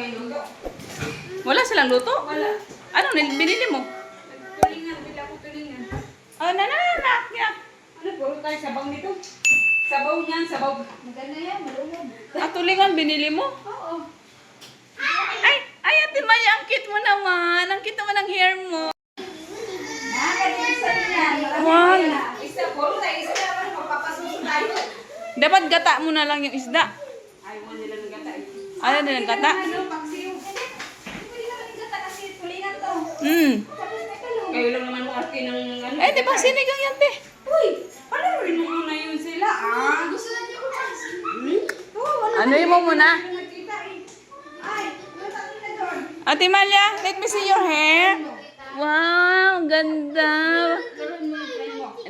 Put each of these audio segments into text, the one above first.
luto. Wala silang luto? Wala. Ano, binili mo? Tulingan, bila ko tulingan. Oh, na. Ano, puro tayo sabang nito. Sabaw niyan, sabaw. Maganda yan, malulog. Tulingan binili mo? Oo. Ay, Ate Maya, ang cute mo naman. Ang cute naman ang hair mo. Nakakalimutan niyan. Wow. Isa, puro tayo isa naman, magpapasuso tayo. Dapat gata mo na lang yung isda. Ayaw nila ng gata. Ayaw nila ng gata? Ano, paksiw. Hindi naman ng gata kasi tulingan to. Tapos may talong. Kayo lang naman arte ng ano. Di ba sinigang yan, te? Uy, palarin mo muna yun sila. Gusto na niyo ko guys. Ano yun mo muna? Nagkita eh. Ay, luta na doon. Ate Malia, let me see your hair. Wow, ganda.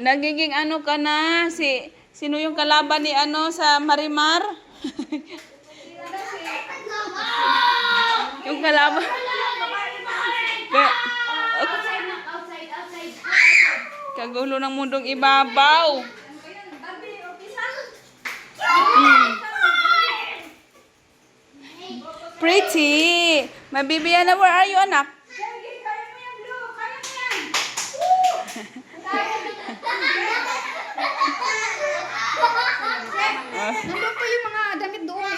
Nagiging ano ka na? Sino yung kalaban ni ano sa Marimar? Yung kalaban. Kagulo ng mundong ibabaw. Pretty. Mabibiana, where are you, anak? Nandun pa yung mga damit doon.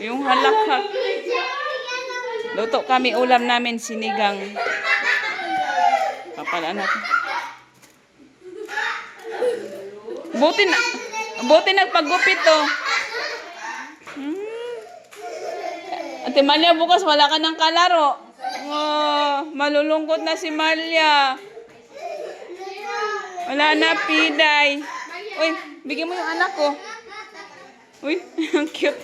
Yung halakhak. Luto kami, ulam namin, sinigang. Papalaan natin. Buti nagpagupit to. Ate Malia, bukas wala ka ng kalaro. Oh, malulungkot na si Malia. Wala na, Piday. Uy, bigyan mo yung anak ko. Uy, ang cute.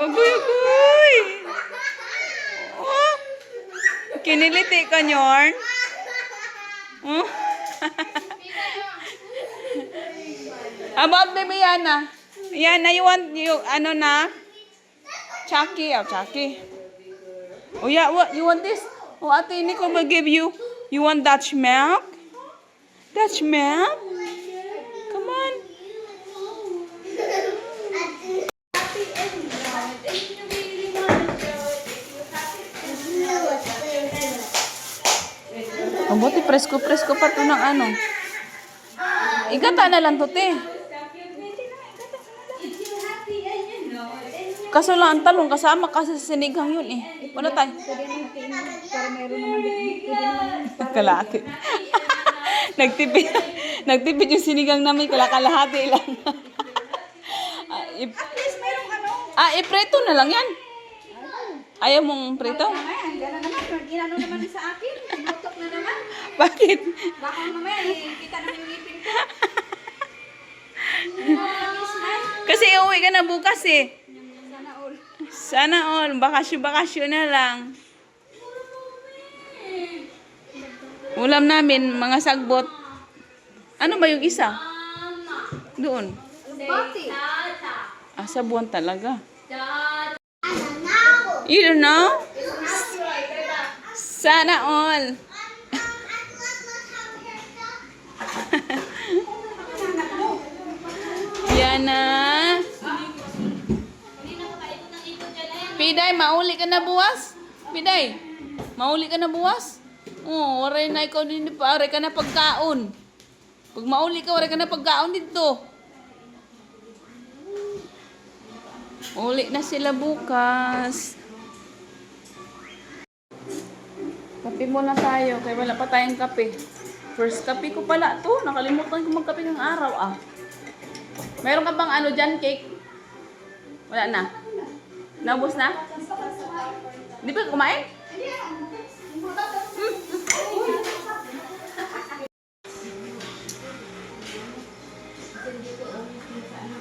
Ugoy. Oh, kiniliti ka, Nyorn. Oh. About baby Yana. Yana, you want ano na? Chucky. Oh yeah, what you want this? Oh, Ate Nico will give you. You want Dutch milk? Dutch milk? Come on. Ang buti presko pa to ng ano. Igata na lang to, te. Kaso lang ang talong kasama kasi sa sinigang yun eh. Wala tayo. Para meron naman dito. Kalahati. Nagtipid yung sinigang namin, kalahati lang. At least meron ano. Iprito na lang yan. Ayaw mong prito? Ayan, gano'n naman. Ginano naman sa akin. Tinutok na naman. Bakit? Baka mamaya, kita naman yung ngipin ko. Kasi uwi ka na bukas eh. Sana all. Sana all. Bakasyon na lang. Ulam namin, mga sagbot. Ano ba yung isa? Doon. Bati. Sa buwan talaga. You don't know? Sana all. Yan na. Piday, mauli ka na buwas? Piday, mauli ka na buwas? Oh, waray na ikaw din pa. Waray ka na pagkaon. Pag mauli ka, waray ka na pagkaon dito. Uli na sila bukas. Kape muna tayo. Kaya wala pa tayong kape. First kape ko pala to. Nakalimutan ko magkape ng araw Meron ka bang ano dyan, cake? Wala na. Naubos na? Di ba kumain?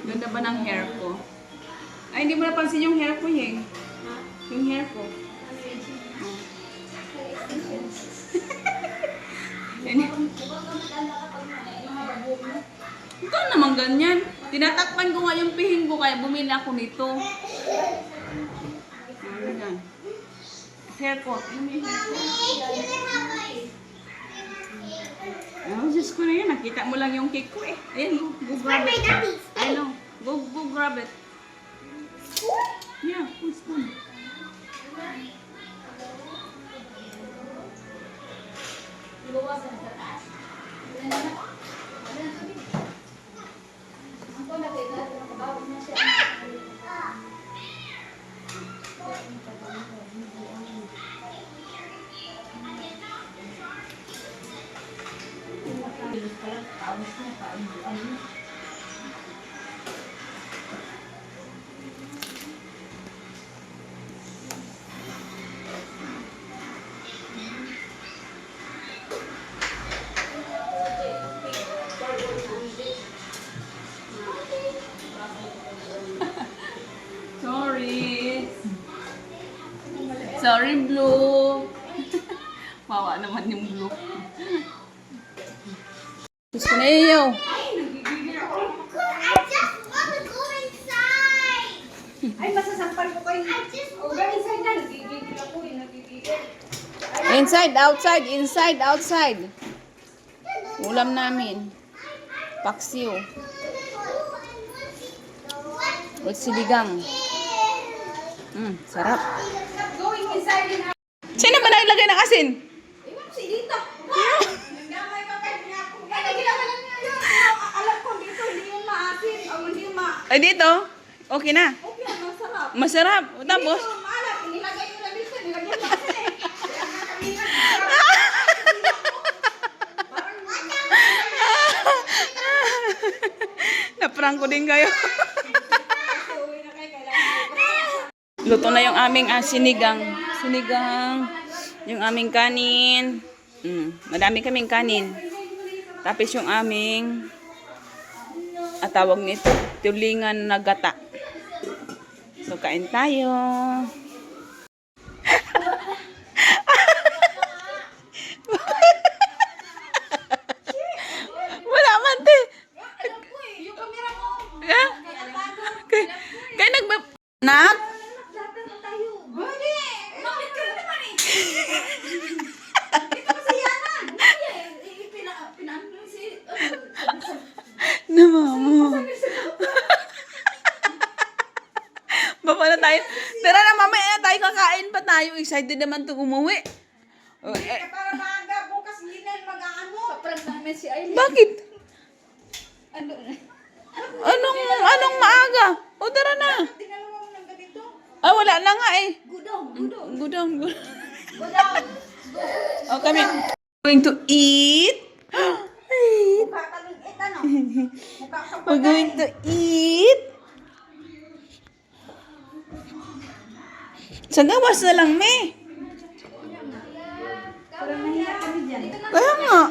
Ganda ba ng hair ko? Ay, hindi mo napansin yung hair ko, Yeng. Yung hair ko. Ikaw naman ganyan. Tinatakpan ko nga yung pihin ko, kaya bumili ako nito. Ayan. Hair ko. Yung hair ko. Oh, Diyos ko na yun. Nakita mo lang yung cake ko eh. Ayan, go grab it. I know. Go grab it. Yeah, full spoon. Ibawasan sa taas. Wala na. Wala na tubig. Ang ko nakita, nakabawag na siya. Sorry. Sorry, Blue. Mawa naman yung Blue. Gusto na iyo. Ay, masasampal ko kayo. O, inside na. Nagigigil ako eh. Nagigigil. Inside, outside, inside, outside. Ulam namin. Paksiw. With siligang. Sarap. Stop going inside and out. Sino ba nailagay ng asin? Eh, ma'am, si Dita. Nagdamay ka kahit niya ako. Ano, ginawa lang niya yun. Alam ko dito, hindi yun maasin. O, hindi ma... Ay, dito. Okay na. Okay, masarap. Masarap. Tapos, Dito, maalat. Nilagay ko na dito. Nilagay ko asin eh. Kaya nga kanina. naprank ko din kayo. Kasi uwi na kayo, kailangan. Luto na yung aming sinigang. Sinigang. Yung aming kanin. Madami kaming kanin. Tapos yung aming tawag nito, tulingan na gata. So, kain tayo. Wala man, te. Alam ko eh, yung camera mo. Yeah? Kaya bago. Kaya Nak? Lahat na tayo. Bali! Bakit ka naman eh? Ito kasi yanan. Pinano si... Na mama. Baba na tayo. Tara na, mamaya na tayo kakain pa tayo. Excited naman itong umuwi. Para maaga, bukas hindi na mag-aano. Paprag namin si Aileen. Bakit? Ano? Anong maaga? O, tara na. Tinalawa mo ng ganito. Wala na nga eh. Gudong. Gudang. Gudong. O, kami. Going to eat. Mukha kaming ano? Mukha kang We're going to eat. Sa gawas na lang, me. Parang nahiya kami dyan. Kaya nga.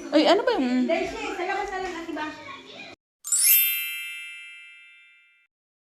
Ay, ano ba yung... Dahil siya, sa labas na lang, ati ba?